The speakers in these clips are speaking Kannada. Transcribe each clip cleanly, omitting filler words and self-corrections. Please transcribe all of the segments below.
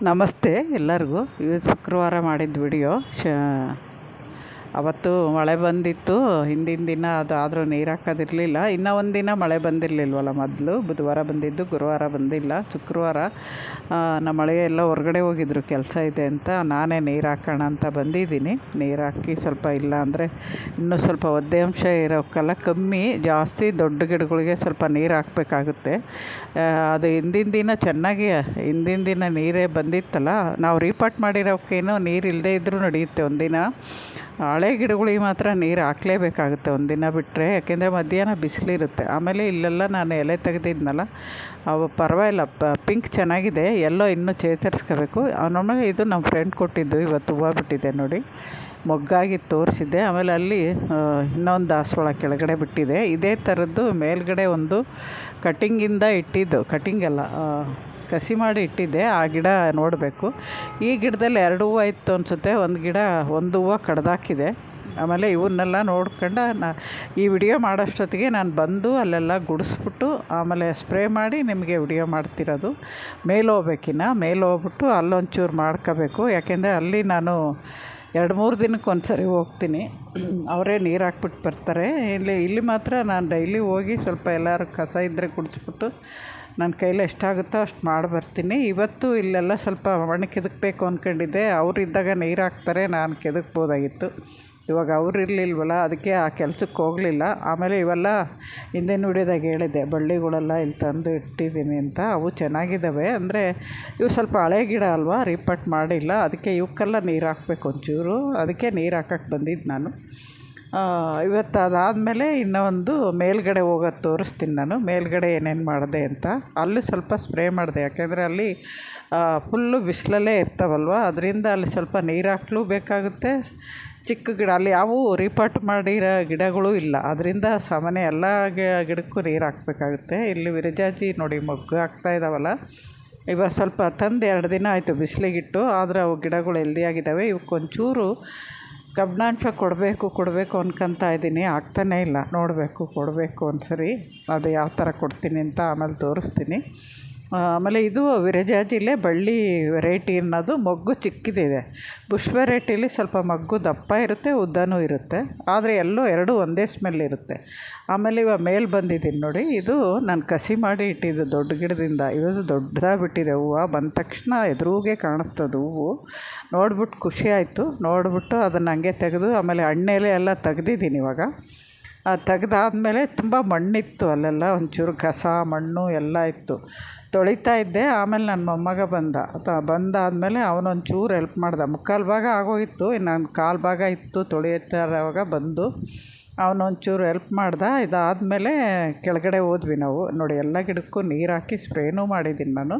ನಮಸ್ತೆ ಎಲ್ಲರಿಗೂ. ಇವತ್ತು ಶುಕ್ರವಾರ ಮಾಡಿದ ವಿಡಿಯೋ. ಅವತ್ತು ಮಳೆ ಬಂದಿತ್ತು ಹಿಂದಿನ ದಿನ, ಆದರೂ ನೀರು ಹಾಕೋದಿರಲಿಲ್ಲ. ಇನ್ನೂ ಒಂದು ದಿನ ಮಳೆ ಬಂದಿರಲಿಲ್ವಲ್ಲ, ಮೊದಲು ಬುಧವಾರ ಬಂದಿದ್ದು, ಗುರುವಾರ ಬಂದಿಲ್ಲ. ಶುಕ್ರವಾರ ನಮ್ಮ ಮಳೆ ಎಲ್ಲ ಹೊರಗಡೆ ಹೋಗಿದ್ರು, ಕೆಲಸ ಇದೆ ಅಂತ. ನಾನೇ ನೀರು ಹಾಕೋಣ ಅಂತ ಬಂದಿದ್ದೀನಿ. ನೀರು ಹಾಕಿ ಸ್ವಲ್ಪ, ಇಲ್ಲ ಅಂದರೆ ಇನ್ನೂ ಸ್ವಲ್ಪ ಒದ್ದೆ ಅಂಶ ಇರೋಕ್ಕೆಲ್ಲ ಕಮ್ಮಿ, ಜಾಸ್ತಿ ದೊಡ್ಡ ಗಿಡಗಳಿಗೆ ಸ್ವಲ್ಪ ನೀರು ಹಾಕಬೇಕಾಗುತ್ತೆ. ಅದು ಹಿಂದಿನ ದಿನ ಚೆನ್ನಾಗಿ, ಹಿಂದಿನ ದಿನ ನೀರೇ ಬಂದಿತ್ತಲ್ಲ, ನಾವು ರೀಪಾಟ್ ಮಾಡಿರೋಕ್ಕೇನೋ ನೀರು ಇಲ್ಲದೇ ಇದ್ದರೂ ನಡೆಯುತ್ತೆ. ಒಂದಿನ ಹಳೆ ಗಿಡಗಳಿಗೆ ಮಾತ್ರ ನೀರು ಹಾಕಲೇಬೇಕಾಗುತ್ತೆ ಒಂದಿನ ಬಿಟ್ಟರೆ, ಯಾಕೆಂದರೆ ಮಧ್ಯಾಹ್ನ ಬಿಸಿಲಿರುತ್ತೆ. ಆಮೇಲೆ ಇಲ್ಲೆಲ್ಲ ನಾನು ಎಲೆ ತೆಗೆದಿದ್ನಲ್ಲ, ಅವು ಪರವಾಗಿಲ್ಲ, ಪಿಂಕ್ ಚೆನ್ನಾಗಿದೆ. ಎಲ್ಲೋ ಇನ್ನೂ ಚೇತರಿಸ್ಕೋಬೇಕು. ಆಮೇಲೆ ಇದು ನಮ್ಮ ಫ್ರೆಂಡ್ ಕೊಟ್ಟಿದ್ದು, ಇವತ್ತು ಹೂವು ಬಿಟ್ಟಿದೆ ನೋಡಿ, ಮೊಗ್ಗಾಗಿ ತೋರಿಸಿದ್ದೆ. ಆಮೇಲೆ ಅಲ್ಲಿ ಇನ್ನೊಂದು ದಾಸವಾಳ ಕೆಳಗಡೆ ಬಿಟ್ಟಿದೆ. ಇದೇ ಥರದ್ದು ಮೇಲ್ಗಡೆ ಒಂದು ಕಟಿಂಗಿಂದ ಇಟ್ಟಿದ್ದು, ಕಟಿಂಗಲ್ಲ, ಕಸಿ ಮಾಡಿ ಇಟ್ಟಿದ್ದೆ. ಆ ಗಿಡ ನೋಡಬೇಕು. ಈ ಗಿಡದಲ್ಲಿ 2 ಹೂವು ಇತ್ತು ಅನಿಸುತ್ತೆ. ಒಂದು ಗಿಡ ಒಂದು ಹೂವು ಕಡ್ದಾಕಿದೆ. ಆಮೇಲೆ ಇವನ್ನೆಲ್ಲ ನೋಡ್ಕೊಂಡು ಈ ವಿಡಿಯೋ ಮಾಡೋಷ್ಟೊತ್ತಿಗೆ ನಾನು ಬಂದು ಅಲ್ಲೆಲ್ಲ ಗುಡಿಸ್ಬಿಟ್ಟು ಆಮೇಲೆ ಸ್ಪ್ರೇ ಮಾಡಿ ನಿಮಗೆ ವಿಡಿಯೋ ಮಾಡ್ತಿರೋದು. ಮೇಲೆ ಹೋಗ್ಬಿಟ್ಟು ಅಲ್ಲೊಂಚೂರು ಮಾಡ್ಕೋಬೇಕು. ಯಾಕೆಂದರೆ ಅಲ್ಲಿ ನಾನು 2-3 ದಿನಕ್ಕೆ ಒಂದು ಸರಿ ಹೋಗ್ತೀನಿ. ಅವರೇ ನೀರು ಹಾಕ್ಬಿಟ್ಟು ಬರ್ತಾರೆ. ಇಲ್ಲಿ ಮಾತ್ರ ನಾನು ಡೈಲಿ ಹೋಗಿ ಸ್ವಲ್ಪ ಎಲ್ಲರೂ ಕಸ ಇದ್ದರೆ ಗುಡಿಸ್ಬಿಟ್ಟು ನನ್ನ ಕೈಲಿ ಎಷ್ಟಾಗುತ್ತೋ ಅಷ್ಟು ಮಾಡಿ ಬರ್ತೀನಿ. ಇವತ್ತು ಇಲ್ಲೆಲ್ಲ ಸ್ವಲ್ಪ ಮಣ್ಣು ಕೆದಕಬೇಕು ಅಂದ್ಕೊಂಡಿದ್ದೆ. ಅವರಿದ್ದಾಗ ನೀರು ಹಾಕ್ತಾರೆ, ನಾನು ಕೆದಕ್ಬೋದಾಗಿತ್ತು. ಇವಾಗ ಅವ್ರು ಇರಲಿಲ್ವಲ್ಲ, ಅದಕ್ಕೆ ಆ ಕೆಲಸಕ್ಕೆ ಹೋಗಲಿಲ್ಲ. ಆಮೇಲೆ ಇವೆಲ್ಲ ಹಿಂದಿನ ವಿಡಿಯೋದಾಗ ಹೇಳಿದ್ದೆ, ಬಳ್ಳಿಗಳೆಲ್ಲ ಇಲ್ಲಿ ತಂದು ಇಟ್ಟಿದ್ದೀನಿ ಅಂತ. ಅವು ಚೆನ್ನಾಗಿದ್ದಾವೆ. ಅಂದರೆ ಇವು ಸ್ವಲ್ಪ ಹಳೆ ಗಿಡ ಅಲ್ವಾ, ರೀಪಾಟ್ ಮಾಡಿಲ್ಲ. ಅದಕ್ಕೆ ಇವಕ್ಕೆಲ್ಲ ನೀರು ಹಾಕಬೇಕು ಒಂಚೂರು. ಅದಕ್ಕೆ ನೀರು ಹಾಕಕ್ಕೆ ಬಂದಿದ್ದು ನಾನು. ಇವತ್ತು ಅದಾದಮೇಲೆ ಇನ್ನೂ ಒಂದು ಮೇಲ್ಗಡೆ ಹೋಗೋದು ತೋರಿಸ್ತೀನಿ ನಾನು, ಮೇಲ್ಗಡೆ ಏನೇನು ಮಾಡಿದೆ ಅಂತ. ಅಲ್ಲೂ ಸ್ವಲ್ಪ ಸ್ಪ್ರೇ ಮಾಡಿದೆ, ಯಾಕೆಂದರೆ ಅಲ್ಲಿ ಫುಲ್ಲು ಬಿಸಿಲಲ್ಲೇ ಇರ್ತಾವಲ್ವ, ಅದರಿಂದ ಅಲ್ಲಿ ಸ್ವಲ್ಪ ನೀರು ಹಾಕಲೂ ಬೇಕಾಗುತ್ತೆ. ಚಿಕ್ಕ ಗಿಡ ಅಲ್ಲಿ ಯಾವೂ ರೀಪಾಟ್ ಮಾಡಿರೋ ಗಿಡಗಳು ಇಲ್ಲ, ಅದರಿಂದ ಸಾಮಾನ್ಯ ಎಲ್ಲ ಗಿಡಕ್ಕೂ ನೀರು ಹಾಕಬೇಕಾಗುತ್ತೆ. ಇಲ್ಲಿ ವಿರಜಾಜಿ ನೋಡಿ ಮೊಗ್ಗು ಹಾಕ್ತಾಯಿದ್ದಾವಲ್ಲ, ಇವಾಗ ಸ್ವಲ್ಪ ತಂದು 2 ದಿನ ಆಯಿತು ಬಿಸಿಲಿಗಿಟ್ಟು. ಆದರೆ ಅವು ಗಿಡಗಳು ಹೆಲ್ದಿಯಾಗಿದ್ದಾವೆ. ಇವಕ್ಕೊಂಚೂರು ಕಬ್ಬಿಣಾಂಶ ಕೊಡಬೇಕು ಅನ್ಕೊತಾ ಇದ್ದೀನಿ. ಆಗ್ತಾನೇ ಇಲ್ಲ, ನೋಡಬೇಕು, ಕೊಡಬೇಕು ಒಂದ್ಸರಿ. ಅದು ಯಾವ ಥರ ಕೊಡ್ತೀನಿ ಅಂತ ಆಮೇಲೆ ತೋರಿಸ್ತೀನಿ. ಆಮೇಲೆ ಇದು ವಿರಜಾಜಿಲೇ ಬಳ್ಳಿ ವೆರೈಟಿ ಅನ್ನೋದು. ಮೊಗ್ಗು ಚಿಕ್ಕದಿದೆ. ಬುಷ್ ವೆರೈಟಿಲಿ ಸ್ವಲ್ಪ ಮೊಗ್ಗು ದಪ್ಪ ಇರುತ್ತೆ, ಉದ್ದನೂ ಇರುತ್ತೆ. ಆದರೆ ಎಲ್ಲೋ 2 ಒಂದೇ ಸ್ಮೆಲ್ ಇರುತ್ತೆ. ಆಮೇಲೆ ಇವಾಗ ಮೇಲೆ ಬಂದಿದ್ದೀನಿ ನೋಡಿ, ಇದು ನಾನು ಕಸಿ ಮಾಡಿ ಇಟ್ಟಿದ್ದು ದೊಡ್ಡ ಗಿಡದಿಂದ. ಇವತ್ತು ದೊಡ್ಡದಾಗಿ ಬಿಟ್ಟಿದೆ ಹೂವು. ಬಂದ ತಕ್ಷಣ ಎದುರುಗೆ ಕಾಣಿಸ್ತದೆ ಹೂವು. ನೋಡ್ಬಿಟ್ಟು ಖುಷಿ ಆಯಿತು. ನೋಡಿಬಿಟ್ಟು ಅದನ್ನು ಹಂಗೆ ತೆಗೆದು, ಆಮೇಲೆ ಹಣ್ಣೆಲೆ ಎಲ್ಲ ತೆಗ್ದಿದ್ದೀನಿ ಇವಾಗ. ಅದು ತೆಗ್ದಾದ್ಮೇಲೆ ತುಂಬ ಮಣ್ಣಿತ್ತು ಅಲ್ಲೆಲ್ಲ, ಒಂಚೂರು ಕಸ ಮಣ್ಣು ಎಲ್ಲ ಇತ್ತು. ತೊಳಿತಾ ಇದ್ದೆ. ಆಮೇಲೆ ನನ್ನ ಮೊಮ್ಮಗ ಬಂದಾದಮೇಲೆ ಅವನೊಂಚೂರು ಹೆಲ್ಪ್ ಮಾಡ್ದೆ. 3/4 ಭಾಗ ಆಗೋಗಿತ್ತು, ಇನ್ನೊಂದು 1/4 ಭಾಗ ಇತ್ತು ತೊಳಿತಾರವಾಗ ಬಂದು ಅವನೊಂಚೂರು ಹೆಲ್ಪ್ ಮಾಡ್ದೆ. ಇದಾದಮೇಲೆ ಕೆಳಗಡೆ ಹೋದ್ವಿ ನಾವು. ನೋಡಿ, ಎಲ್ಲ ಗಿಡಕ್ಕೂ ನೀರು ಹಾಕಿ ಸ್ಪ್ರೇನೂ ಮಾಡಿದ್ದೀನಿ ನಾನು.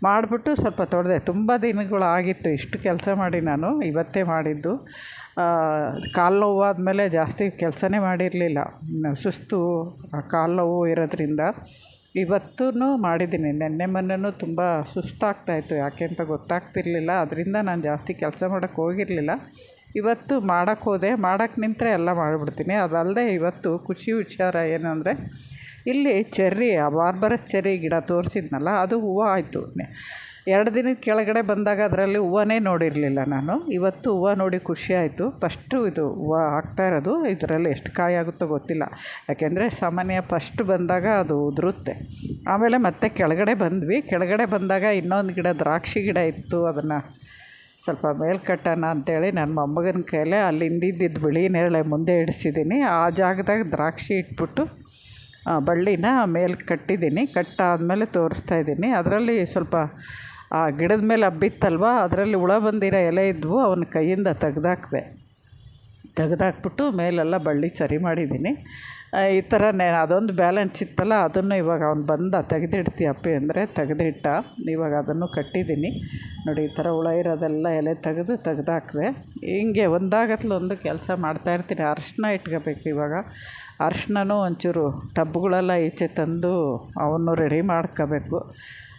ಮಾಡಿಬಿಟ್ಟು ಸ್ವಲ್ಪ ತೊಳೆದೆ. ತುಂಬ ದಿನಗಳು ಆಗಿತ್ತು ಇಷ್ಟು ಕೆಲಸ ಮಾಡಿ. ನಾನು ಇವತ್ತೇ ಮಾಡಿದ್ದು. ಕಾಲು ನೋವು ಆದಮೇಲೆ ಜಾಸ್ತಿ ಕೆಲಸನೇ ಮಾಡಿರಲಿಲ್ಲ, ಸುಸ್ತು, ಕಾಲು ನೋವು ಇರೋದ್ರಿಂದ. ಇವತ್ತೂ ಮಾಡಿದ್ದೀನಿ. ಮೊನ್ನೆನೂ ತುಂಬ ಸುಸ್ತಾಗ್ತಾಯಿತ್ತು, ಯಾಕೆ ಅಂತ ಗೊತ್ತಾಗ್ತಿರ್ಲಿಲ್ಲ. ಅದರಿಂದ ನಾನು ಜಾಸ್ತಿ ಕೆಲಸ ಮಾಡೋಕ್ಕೆ ಹೋಗಿರಲಿಲ್ಲ. ಇವತ್ತು ಮಾಡೋಕ್ಕೆ ಹೋದೆ. ಮಾಡೋಕ್ಕೆ ನಿಂತರೆ ಎಲ್ಲ ಮಾಡಿಬಿಡ್ತೀನಿ. ಅದಲ್ಲದೆ ಇವತ್ತು ಖುಷಿ ವಿಚಾರ ಏನಂದರೆ, ಇಲ್ಲಿ ಚೆರ್ರಿ, ಬಾರ್ಬರಸ್ ಚೆರ್ರಿ ಗಿಡ ತೋರಿಸಿದ್ನಲ್ಲ, ಅದು ಹೂವು ಆಯಿತು. 2 ದಿನದ ಕೆಳಗಡೆ ಬಂದಾಗ ಅದರಲ್ಲಿ ಹೂವನೇ ನೋಡಿರಲಿಲ್ಲ ನಾನು. ಇವತ್ತು ಹೂವು ನೋಡಿ ಖುಷಿ ಆಯಿತು. ಫಸ್ಟು ಇದು ಹೂವು ಹಾಕ್ತಾಯಿರೋದು. ಇದರಲ್ಲಿ ಎಷ್ಟು ಕಾಯಿ ಆಗುತ್ತೋ ಗೊತ್ತಿಲ್ಲ, ಯಾಕೆಂದರೆ ಸಾಮಾನ್ಯ ಫಸ್ಟ್ ಬಂದಾಗ ಅದು ಉದುರುತ್ತೆ. ಆಮೇಲೆ ಮತ್ತೆ ಕೆಳಗಡೆ ಬಂದ್ವಿ. ಕೆಳಗಡೆ ಬಂದಾಗ ಇನ್ನೊಂದು ಗಿಡ, ದ್ರಾಕ್ಷಿ ಗಿಡ ಇತ್ತು. ಅದನ್ನು ಸ್ವಲ್ಪ ಮೇಲೆ ಕಟ್ಟೋಣ ಅಂಥೇಳಿ ನನ್ನ ಮೊಮ್ಮಗನ ಕೈಲೇ ಅಲ್ಲಿ ಹಿಂದಿದ್ದಿದ್ದು ಬಿಳಿ ನೇರಳೆ ಮುಂದೆ ಇಡಿಸಿದ್ದೀನಿ. ಆ ಜಾಗದಾಗ ದ್ರಾಕ್ಷಿ ಇಟ್ಬಿಟ್ಟು ಬಳ್ಳಿನ ಮೇಲೆ ಕಟ್ಟಿದ್ದೀನಿ. ಕಟ್ಟಾದಮೇಲೆ ತೋರಿಸ್ತಾಯಿದ್ದೀನಿ. ಅದರಲ್ಲಿ ಸ್ವಲ್ಪ ಆ ಗಿಡದ ಮೇಲೆ ಹಬ್ಬಿತ್ತಲ್ವ, ಅದರಲ್ಲಿ ಹುಳ ಬಂದಿರೋ ಎಲೆ ಇದ್ವು. ಅವನ ಕೈಯಿಂದ ತೆಗೆದಾಕ್ಬಿಟ್ಟು ಮೇಲೆಲ್ಲ ಬಳ್ಳಿ ಸರಿ ಮಾಡಿದ್ದೀನಿ. ಈ ಥರನೇ ಅದೊಂದು ಬ್ಯಾಲೆನ್ಸ್ ಇತ್ತಲ್ಲ, ಅದನ್ನು ಇವಾಗ ಅವ್ನು ತೆಗೆದಿಡ್ತೀಯಪ್ಪಿ ಅಂದರೆ ತೆಗೆದಿಟ್ಟ. ಇವಾಗ ಅದನ್ನು ಕಟ್ಟಿದ್ದೀನಿ ನೋಡಿ. ಈ ಥರ ಹುಳ ಇರೋದೆಲ್ಲ ಎಲೆ ತೆಗೆದಾಕಿದೆ. ಹಿಂಗೆ ಒಂದಾಗತ್ಲೊಂದು ಕೆಲಸ ಮಾಡ್ತಾಯಿರ್ತೀನಿ. ಅರಿಶಿನ ಇಟ್ಕೋಬೇಕು ಇವಾಗ. ಅರಿಶಿನೂ ಒಂಚೂರು ಟಬ್ಗಳೆಲ್ಲ ಈಚೆ ತಂದು ಅವನ್ನು ರೆಡಿ ಮಾಡ್ಕೋಬೇಕು.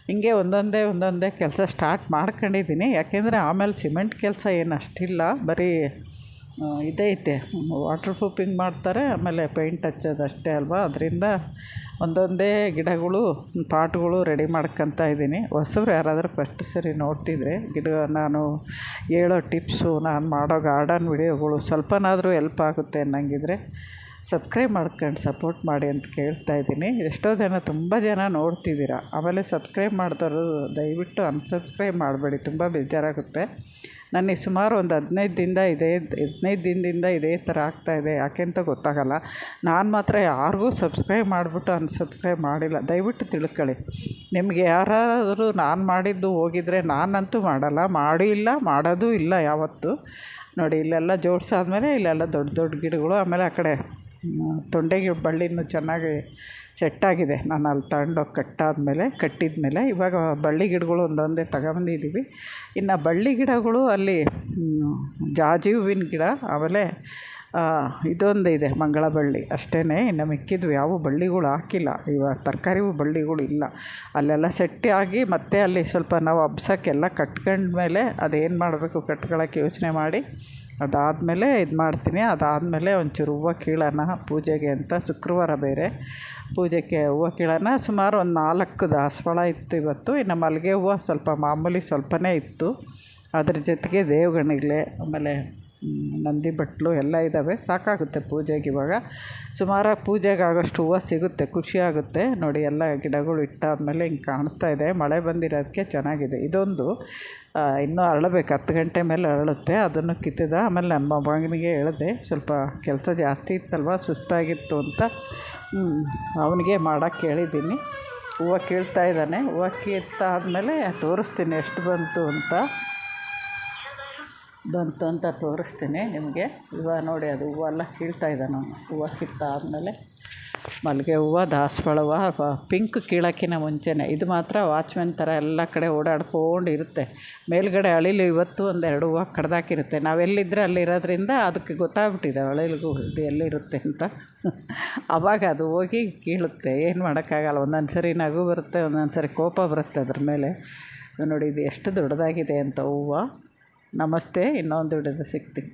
ಹಿಂಗೆ ಒಂದೊಂದೇ ಕೆಲಸ ಸ್ಟಾರ್ಟ್ ಮಾಡ್ಕೊಂಡಿದ್ದೀನಿ. ಯಾಕೆಂದರೆ ಆಮೇಲೆ ಸಿಮೆಂಟ್ ಕೆಲಸ ಏನು ಅಷ್ಟಿಲ್ಲ, ಬರೀ ಇದೈತೆ, ವಾಟರ್ ಪ್ರೂಫಿಂಗ್ ಮಾಡ್ತಾರೆ, ಆಮೇಲೆ ಪೇಂಟ್ ಹಚ್ಚೋದು ಅಷ್ಟೇ ಅಲ್ವಾ. ಅದರಿಂದ ಒಂದೊಂದೇ ಗಿಡಗಳು ಪಾಟ್ಗಳು ರೆಡಿ ಮಾಡ್ಕೊತ ಇದ್ದೀನಿ. ಹೊಸಬ್ರು ಯಾರಾದರೂ ಫಸ್ಟ್ ಸರಿ ನೋಡ್ತಿದ್ರೆ ನಾನು ಹೇಳೋ ಟಿಪ್ಸು, ನಾನು ಮಾಡೋ ಗಾರ್ಡನ್ ವಿಡಿಯೋಗಳು ಸ್ವಲ್ಪನಾದರೂ ಹೆಲ್ಪ್ ಆಗುತ್ತೆ ಅನ್ನಂಗಿದ್ರೆ ಸಬ್ಸ್ಕ್ರೈಬ್ ಮಾಡ್ಕೊಂಡು ಸಪೋರ್ಟ್ ಮಾಡಿ ಅಂತ ಕೇಳ್ತಾಯಿದ್ದೀನಿ. ಎಷ್ಟೋ ತುಂಬ ಜನ ನೋಡ್ತಿದ್ದೀರ, ಆಮೇಲೆ ಸಬ್ಸ್ಕ್ರೈಬ್ ಮಾಡಿದವರು ದಯವಿಟ್ಟು ಅನ್ಸಬ್ಸ್ಕ್ರೈಬ್ ಮಾಡಬೇಡಿ, ತುಂಬ ಬೇಜಾರಾಗುತ್ತೆ. ನನಗೆ ಸುಮಾರು ಒಂದು 15 ದಿನದಿಂದ ಇದೇ ಥರ ಆಗ್ತಾಯಿದೆ, ಯಾಕೆ ಅಂತ ಗೊತ್ತಾಗಲ್ಲ. ನಾನು ಮಾತ್ರ ಯಾರಿಗೂ ಸಬ್ಸ್ಕ್ರೈಬ್ ಮಾಡಿಬಿಟ್ಟು ಅನ್ಸಬ್ಸ್ಕ್ರೈಬ್ ಮಾಡಿಲ್ಲ, ದಯವಿಟ್ಟು ತಿಳ್ಕೊಳ್ಳಿ. ನಿಮಗೆ ಯಾರಾದರೂ ನಾನು ಮಾಡಿದ್ದು ಹೋಗಿದ್ರೆ, ನಾನಂತೂ ಮಾಡಲ್ಲ, ಮಾಡೋದೂ ಇಲ್ಲ ಯಾವತ್ತೂ. ನೋಡಿ ಇಲ್ಲೆಲ್ಲ ಜೋಡಿಸಾದ್ಮೇಲೆ ಇಲ್ಲೆಲ್ಲ ದೊಡ್ಡ ದೊಡ್ಡ ಗಿಡಗಳು, ಆಮೇಲೆ ಆ ಕಡೆ ತೊಂಡೆಗೆ ಬಳ್ಳಿನೂ ಚೆನ್ನಾಗಿ ಸೆಟ್ಟಾಗಿದೆ. ನಾನು ಅಲ್ಲಿ ತಗೊಂಡೋಗಿ ಕಟ್ಟಿದ ಮೇಲೆ ಇವಾಗ ಬಳ್ಳಿ ಗಿಡಗಳು ಒಂದೊಂದೇ ತಗೊಂಬಂದಿದ್ದೀವಿ. ಇನ್ನು ಬಳ್ಳಿ ಗಿಡಗಳು ಅಲ್ಲಿ ಜಾಜಿ ಹೂವಿನ ಗಿಡ, ಆಮೇಲೆ ಇದೊಂದು ಇದೆ ಮಂಗಳ ಬಳ್ಳಿ, ಅಷ್ಟೇ. ಇನ್ನು ಮಿಕ್ಕಿದ್ವು ಯಾವ ಬಳ್ಳಿಗಳು ಹಾಕಿಲ್ಲ. ಇವಾಗ ತರಕಾರಿ ಬಳ್ಳಿಗಳು ಇಲ್ಲ. ಅಲ್ಲೆಲ್ಲ ಸೆಟ್ಟಾಗಿ ಮತ್ತೆ ಅಲ್ಲಿ ಸ್ವಲ್ಪ ನಾವು ಹಬ್ಸೋಕ್ಕೆಲ್ಲ ಕಟ್ಕೊಂಡ್ಮೇಲೆ ಅದೇನು ಮಾಡಬೇಕು ಕಟ್ಕೊಳ್ಳೋಕ್ಕೆ ಯೋಚನೆ ಮಾಡಿ ಅದಾದಮೇಲೆ ಇದು ಮಾಡ್ತೀನಿ. ಅದಾದಮೇಲೆ ಒಂಚೂರು ಹೂವು ಕೀಳೋಣ ಪೂಜೆಗೆ ಅಂತ, ಶುಕ್ರವಾರ ಬೇರೆ ಪೂಜೆಗೆ ಹೂವು ಕೀಳೋಣ. ಸುಮಾರು ಒಂದು 4 ದಾಸವಾಳ ಇತ್ತು ಇವತ್ತು. ಇನ್ನು ಮಲ್ಲಿಗೆ ಹೂವು ಸ್ವಲ್ಪ ಮಾಮೂಲಿ ಸ್ವಲ್ಪನೇ ಇತ್ತು. ಅದ್ರ ಜೊತೆಗೆ ದೇವಗಣಿಲೆ, ಆಮೇಲೆ ನಂದಿ ಬಟ್ಲು ಎಲ್ಲ ಇದ್ದಾವೆ, ಸಾಕಾಗುತ್ತೆ ಪೂಜೆಗೆ. ಇವಾಗ ಸುಮಾರಾಗಿ ಪೂಜೆಗೆ ಆಗೋಷ್ಟು ಹೂವು ಸಿಗುತ್ತೆ, ಖುಷಿಯಾಗುತ್ತೆ. ನೋಡಿ ಎಲ್ಲ ಗಿಡಗಳು ಇಟ್ಟಾದಮೇಲೆ ಹಿಂಗೆ ಕಾಣಿಸ್ತಾ ಇದೆ. ಮಳೆ ಬಂದಿರೋದಕ್ಕೆ ಚೆನ್ನಾಗಿದೆ. ಇದೊಂದು ಇನ್ನೂ ಅರಳಬೇಕು, 10 ಗಂಟೆ ಮೇಲೆ ಅರಳುತ್ತೆ. ಅದನ್ನು ಕಿತ್ತಿದ ಆಮೇಲೆ ನನ್ನ ಮಗನಿಗೆ ಹೇಳಿದೆ, ಸ್ವಲ್ಪ ಕೆಲಸ ಜಾಸ್ತಿ ಇತ್ತಲ್ವ, ಸುಸ್ತಾಗಿತ್ತು ಅಂತ ಅವನಿಗೆ ಮಾಡೋಕ್ಕೆ ಹೇಳಿದ್ದೀನಿ. ಹೂವು ಕೀಳ್ತಾ ಇದ್ದಾನೆ. ಹೂವು ಕಿತ್ತಾದಮೇಲೆ ತೋರಿಸ್ತೀನಿ ಎಷ್ಟು ಬಂತು ಅಂತ ತೋರಿಸ್ತೀನಿ ನಿಮಗೆ. ಇವಾಗ ನೋಡಿ ಅದು ಹೂವೆಲ್ಲ ಕೀಳ್ತಾ ಇದ್ದಾನೆ ಅವನು. ಹೂವು ಕಿತ್ತಾದಮೇಲೆ ಮಲ್ಲಿಗೆ ಹೂವು, ದಾಸವಾಳ ಹೂವು, ಪಿಂಕ್ ಕೀಳೋಕ್ಕಿಂತ ಮುಂಚೆನೇ. ಇದು ಮಾತ್ರ ವಾಚ್ಮೆನ್ ಥರ ಎಲ್ಲ ಕಡೆ ಓಡಾಡ್ಕೊಂಡು ಇರುತ್ತೆ. ಮೇಲ್ಗಡೆ ಅಳಿಲು ಇವತ್ತು 1-2 ಹೂವು ಕಡ್ದಾಕಿರುತ್ತೆ. ನಾವೆಲ್ಲಿದ್ದರೆ ಅಲ್ಲಿರೋದ್ರಿಂದ ಅದಕ್ಕೆ ಗೊತ್ತಾಗ್ಬಿಟ್ಟಿದೆ ಅಳಿಲಿಗೂ ಇದು ಎಲ್ಲಿರುತ್ತೆ ಅಂತ. ಆವಾಗ ಅದು ಹೋಗಿ ಕೀಳುತ್ತೆ, ಏನು ಮಾಡೋಕ್ಕಾಗಲ್ಲ. ಒಂದೊಂದು ಸರಿ ನಗು ಬರುತ್ತೆ, ಒಂದೊಂದು ಸರಿ ಕೋಪ ಬರುತ್ತೆ ಅದ್ರ ಮೇಲೆ. ನೋಡಿ ಇದು ಎಷ್ಟು ದೊಡ್ಡದಾಗಿದೆ ಅಂತ ಹೂವು. ನಮಸ್ತೆ, ಇನ್ನೊಂದು ವಿಡಿಯೋದಲ್ಲಿ ಸಿಗ್ತೀನಿ.